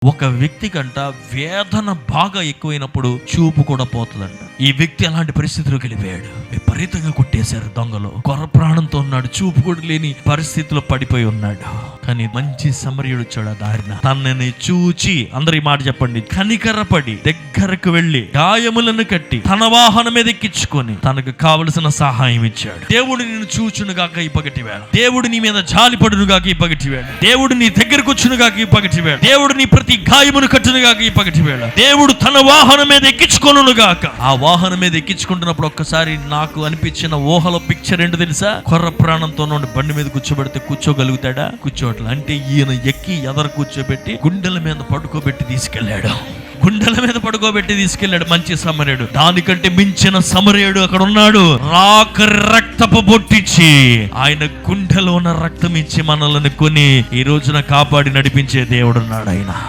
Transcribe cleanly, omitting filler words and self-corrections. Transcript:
ఒక వ్యక్తి కంట వేదన బాగా ఎక్కువైనప్పుడు చూపు కూడా పోతుందంట. ఈ వ్యక్తి అలాంటి పరిస్థితిలోకి వెళ్ళిపోయాడు. విపరీతంగా కొట్టేశారు దొంగలు. కొర ప్రాణంతో ఉన్నాడు, చూపు కూడా లేని పరిస్థితిలో పడిపోయి ఉన్నాడు. కానీ మంచి సమరయుడు వచ్చాడు ఆ దారిన. తనని చూచి, అందరు ఈ మాట చెప్పండి, కనికరపడి దగ్గరకు వెళ్ళి గాయములను కట్టి తన వాహనం మీద ఎక్కించుకొని తనకు కావలసిన సహాయం ఇచ్చాడు. దేవుడు నిన్ను చూచునుగాక ఈ పగటి వేళ. దేవుడు నీ మీద జాలిపడునుగాక ఈ పగటి వేళ. దేవుడు నీ దగ్గరకు వచ్చునుగాక ఈ పగటి వేళ. దేవుడు నీ ప్రతి గాయమును కట్టునుగాక ఈ పగటి వేళ. దేవుడు తన వాహనం మీద ఎక్కించుకొనుగాక. ఆ వాహనం మీద ఎక్కించుకుంటున్నప్పుడు ఒక్కసారి నాకు అనిపించిన ఊహలో పిక్చర్ ఏంటో తెలుసా? కొర్ర ప్రాణంతో నుండి బండి మీద కూర్చోబెడితే కూర్చోగలుగుతాడా? కూర్చోవట్లే. అంటే ఈయన ఎక్కి ఎదర కూర్చోబెట్టి గుండెల మీద పడుకోబెట్టి తీసుకెళ్లాడు. గుండెల మీద పడుకోబెట్టి తీసుకెళ్లాడు మంచి సమరయుడు. దానికంటే మించిన సమరయుడు అక్కడ ఉన్నాడు. రాకరి రక్తపు బొట్టిచ్చి ఆయన గుండెలో ఉన్న రక్తం ఇచ్చి మనల్ని కొని ఈ రోజున కాపాడి నడిపించే దేవుడు ఉన్నాడు ఆయన.